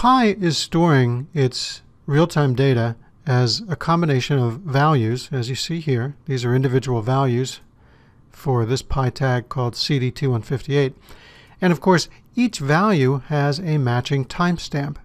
Pi is storing its real-time data as a combination of values, as you see here. These are individual values for this Pi tag called CD2158. And of course, each value has a matching timestamp.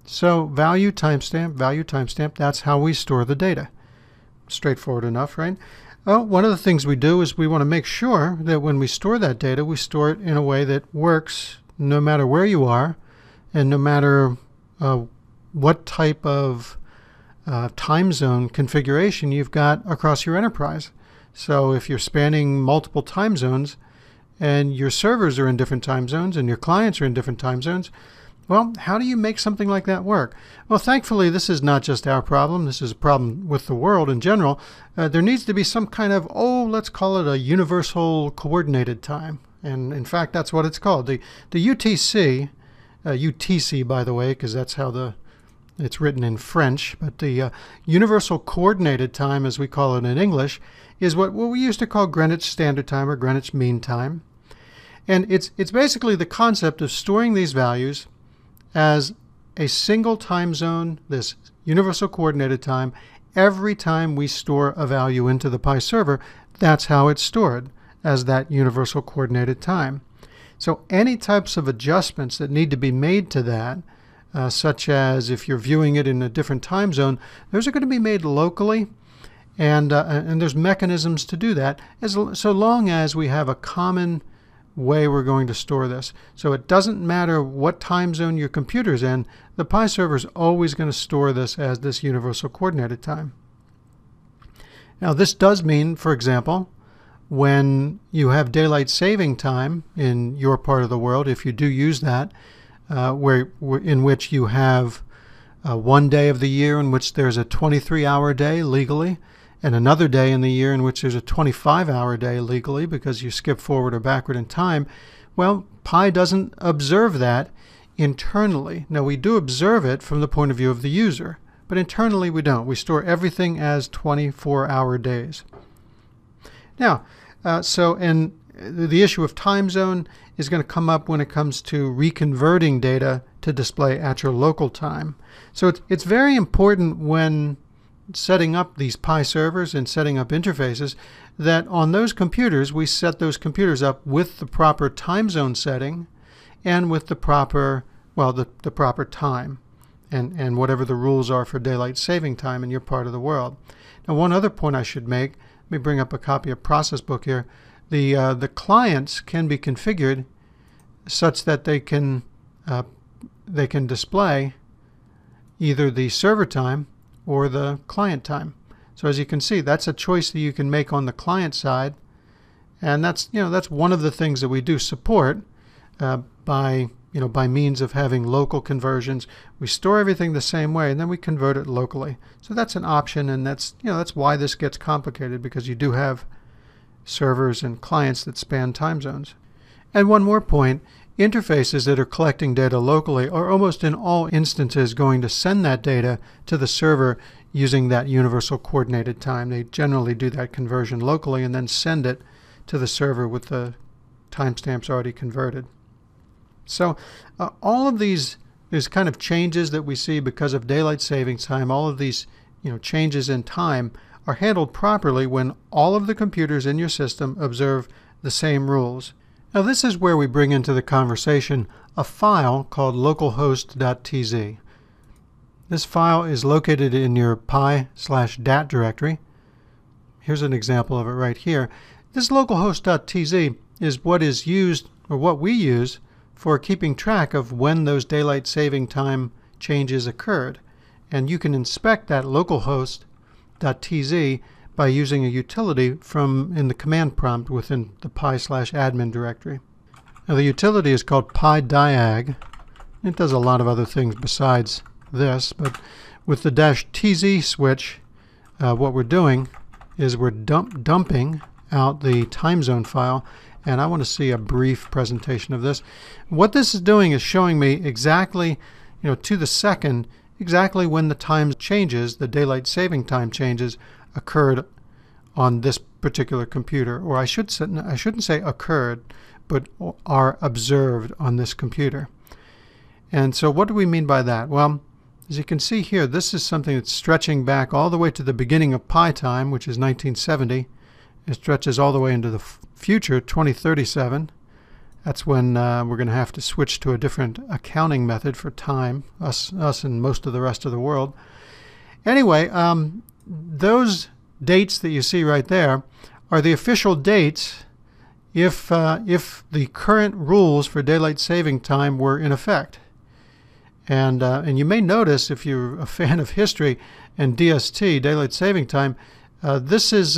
So value timestamp, that's how we store the data. Straightforward enough, right? Well, one of the things we do is we want to make sure that when we store that data, we store it in a way that works no matter where you are and no matter what type of time zone configuration you've got across your enterprise. So if you're spanning multiple time zones and your servers are in different time zones and your clients are in different time zones, well, how do you make something like that work? Well, thankfully, this is not just our problem. This is a problem with the world in general. There needs to be some kind of, let's call it a universal coordinated time. And in fact, that's what it's called. The UTC, UTC, by the way, because that's how it's written in French, but the universal coordinated time, as we call it in English, is what we used to call Greenwich Standard Time or Greenwich Mean Time. And it's basically the concept of storing these values as a single time zone, this universal coordinated time. Every time we store a value into the Pi server, that's how it's stored, as that universal coordinated time. So any types of adjustments that need to be made to that, such as if you're viewing it in a different time zone, those are going to be made locally, and there's mechanisms to do that, so long as we have a common way we're going to store this. So it doesn't matter what time zone your computer's in, the Pi server is always going to store this as this universal coordinated time. Now this does mean, for example, when you have daylight saving time in your part of the world, if you do use that, in which you have one day of the year in which there's a 23-hour day legally, and another day in the year in which there's a 25-hour day legally because you skip forward or backward in time, well, Pi doesn't observe that internally. Now, we do observe it from the point of view of the user, but internally we don't. We store everything as 24-hour days. Now, and the issue of time zone is going to come up when it comes to reconverting data to display at your local time. So it's very important when setting up these Pi servers and setting up interfaces that on those computers we set those computers up with the proper time zone setting and with the proper, the proper time and whatever the rules are for daylight saving time in your part of the world. Now, one other point I should make, let me bring up a copy of Process Book here. The clients can be configured such that they can display either the server time or the client time. So as you can see, that's a choice that you can make on the client side, and that's one of the things that we do support by means of having local conversions. We store everything the same way, and then we convert it locally. So that's an option, and that's why this gets complicated, because you do have servers and clients that span time zones. And one more point, interfaces that are collecting data locally are almost in all instances going to send that data to the server using that universal coordinated time. They generally do that conversion locally and then send it to the server with the timestamps already converted. So all of these kind of changes that we see because of daylight savings time, all of these changes in time are handled properly when all of the computers in your system observe the same rules. Now this is where we bring into the conversation a file called localhost.tz. This file is located in your pi/dat directory. Here's an example of it right here. This localhost.tz is what is used, or what we use, for keeping track of when those daylight saving time changes occurred. And you can inspect that localhost.tz by using a utility in the command prompt within the pi/admin directory. Now the utility is called pidiag. It does a lot of other things besides this, but with the -tz switch, what we're doing is we're dumping out the time zone file, and I want to see a brief presentation of this. What this is doing is showing me exactly, to the second, exactly when the time changes, the daylight saving time changes, occurred on this particular computer, or I shouldn't say occurred, but are observed on this computer. And so what do we mean by that? Well, as you can see here, this is something that's stretching back all the way to the beginning of pi time, which is 1970. It stretches all the way into the future, 2037. That's when we're going to have to switch to a different accounting method for time, us and most of the rest of the world. Anyway, those dates that you see right there are the official dates if the current rules for daylight saving time were in effect. And you may notice, if you're a fan of history and DST, daylight saving time, this is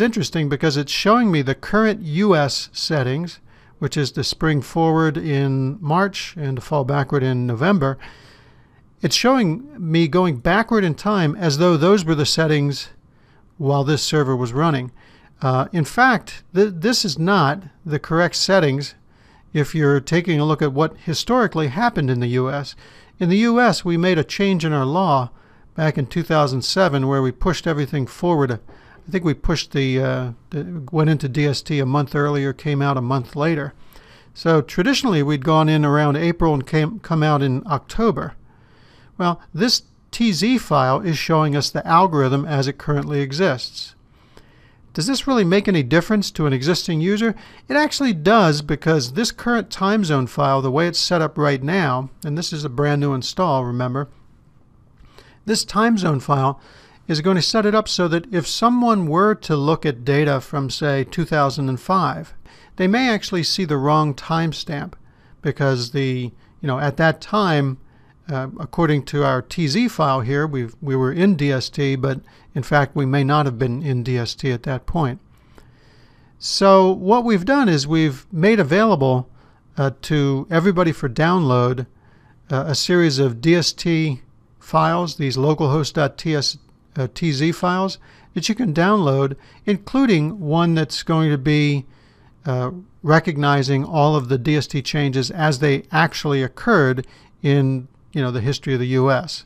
interesting because it's showing me the current U.S. settings, which is to spring forward in March and to fall backward in November. It's showing me going backward in time as though those were the settings while this server was running. In fact, this is not the correct settings if you're taking a look at what historically happened in the U.S. In the U.S., we made a change in our law back in 2007 where we pushed everything forward. I think we pushed went into DST a month earlier, came out a month later. So traditionally, we'd gone in around April and come out in October. Well, this TZ file is showing us the algorithm as it currently exists. Does this really make any difference to an existing user? It actually does, because this current time zone file, the way it's set up right now, and this is a brand new install, remember, this time zone file is going to set it up so that if someone were to look at data from, say, 2005, they may actually see the wrong timestamp, because at that time, according to our TZ file here, we were in DST, but in fact we may not have been in DST at that point. So what we've done is we've made available to everybody for download a series of DST files, these localhost.tz files that you can download, including one that's going to be recognizing all of the DST changes as they actually occurred in the history of the U.S.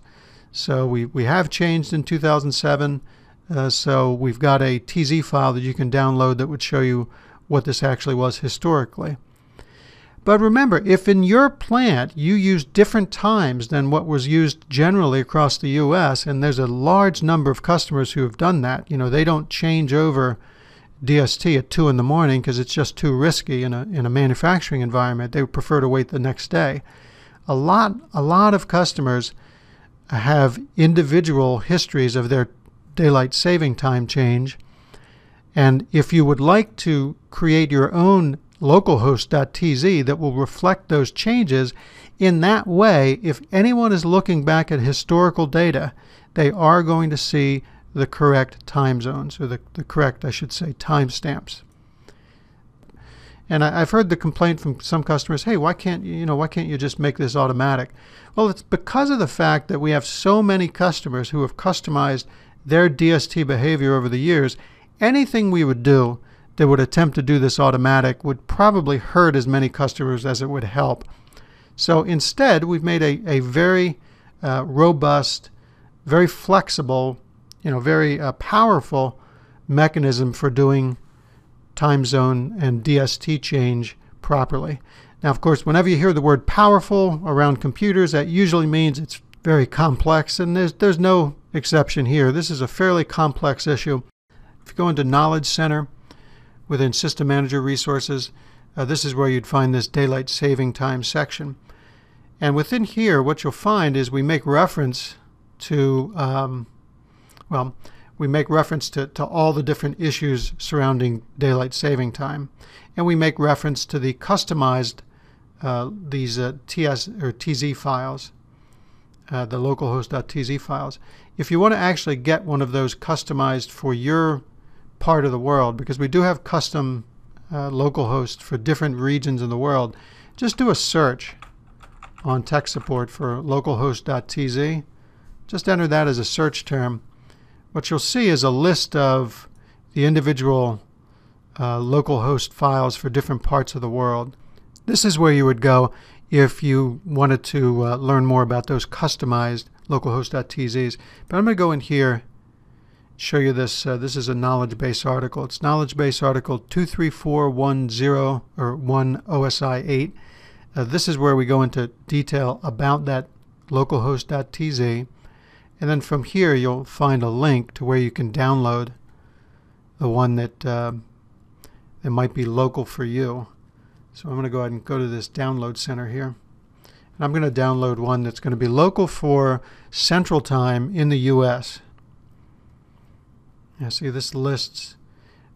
So we have changed in 2007, so we've got a TZ file that you can download that would show you what this actually was historically. But remember, if in your plant you use different times than what was used generally across the U.S., and there's a large number of customers who have done that, they don't change over DST at 2 in the morning because it's just too risky in a manufacturing environment. They would prefer to wait the next day. A lot of customers have individual histories of their daylight saving time change, and if you would like to create your own localhost.tz that will reflect those changes, in that way, if anyone is looking back at historical data, they are going to see the correct time zones, or the correct, I should say, timestamps. And I've heard the complaint from some customers, hey, why can't you just make this automatic? Well, it's because of the fact that we have so many customers who have customized their DST behavior over the years. Anything we would do that would attempt to do this automatic would probably hurt as many customers as it would help. So instead, we've made a very robust, very flexible, very powerful mechanism for doing time zone and DST change properly. Now, of course, whenever you hear the word powerful around computers, that usually means it's very complex, and there's no exception here. This is a fairly complex issue. If you go into Knowledge Center within System Manager Resources, this is where you'd find this daylight saving time section. And within here, what you'll find is we make reference to we make reference to all the different issues surrounding daylight saving time, and we make reference to the customized these TS or TZ files, the localhost.tz files. If you want to actually get one of those customized for your part of the world, because we do have custom localhost for different regions in the world, just do a search on tech support for localhost.tz. Just enter that as a search term. What you'll see is a list of the individual localhost files for different parts of the world. This is where you would go if you wanted to learn more about those customized localhost.tz's. But I'm going to go in here, show you this. This is a knowledge base article. It's knowledge base article 23410 or 1 OSI 8. This is where we go into detail about that localhost.tz, and then from here you'll find a link to where you can download the one that might be local for you. So I'm going to go ahead and go to this download center here, and I'm going to download one that's going to be local for Central Time in the US. Now see, this lists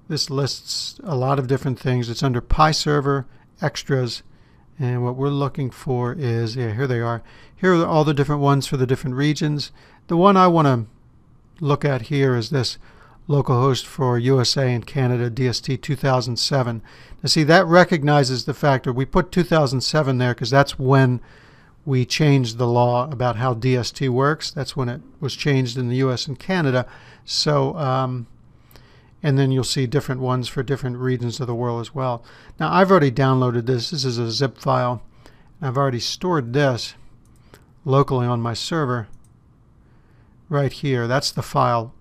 a lot of different things. It's under Pi Server Extras, and what we're looking for is, here they are. Here are all the different ones for the different regions. The one I want to look at here is this localhost for USA and Canada, DST 2007. Now see, that recognizes the fact that we put 2007 there because that's when we changed the law about how DST works. That's when it was changed in the US and Canada. So and then you'll see different ones for different regions of the world as well. Now I've already downloaded this. This is a zip file. I've already stored this locally on my server right here. That's the file.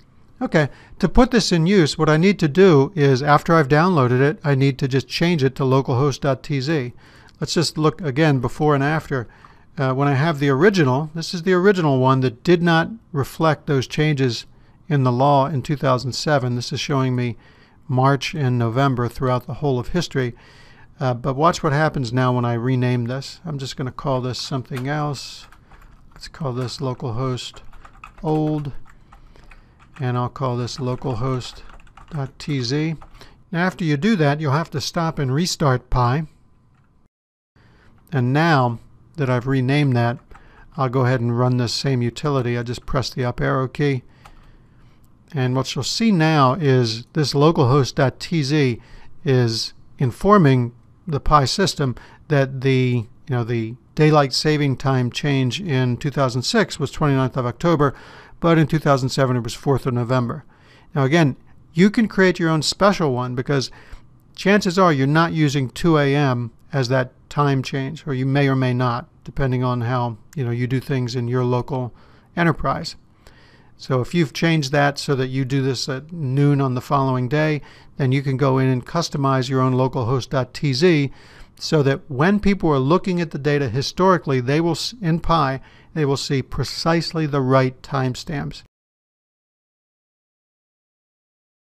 Okay, to put this in use, what I need to do is, after I've downloaded it, I need to just change it to localhost.tz. Let's just look again before and after. When I have the original, this is the original one that did not reflect those changes in the law in 2007. This is showing me March and November throughout the whole of history. But watch what happens now when I rename this. I'm just going to call this something else. Let's call this localhost old, and I'll call this localhost.tz. Now after you do that, you'll have to stop and restart Pi. And now that I've renamed that, I'll go ahead and run this same utility. I just press the up arrow key. And what you'll see now is this localhost.tz is informing the Pi system that the daylight saving time change in 2006 was 29th of October, but in 2007 it was 4th of November. Now again, you can create your own special one because chances are you're not using 2 a.m. as that time change, or you may or may not, depending on how you do things in your local enterprise. So if you've changed that so that you do this at noon on the following day, then you can go in and customize your own localhost.tz so that when people are looking at the data historically, they will, in Pi, they will see precisely the right timestamps.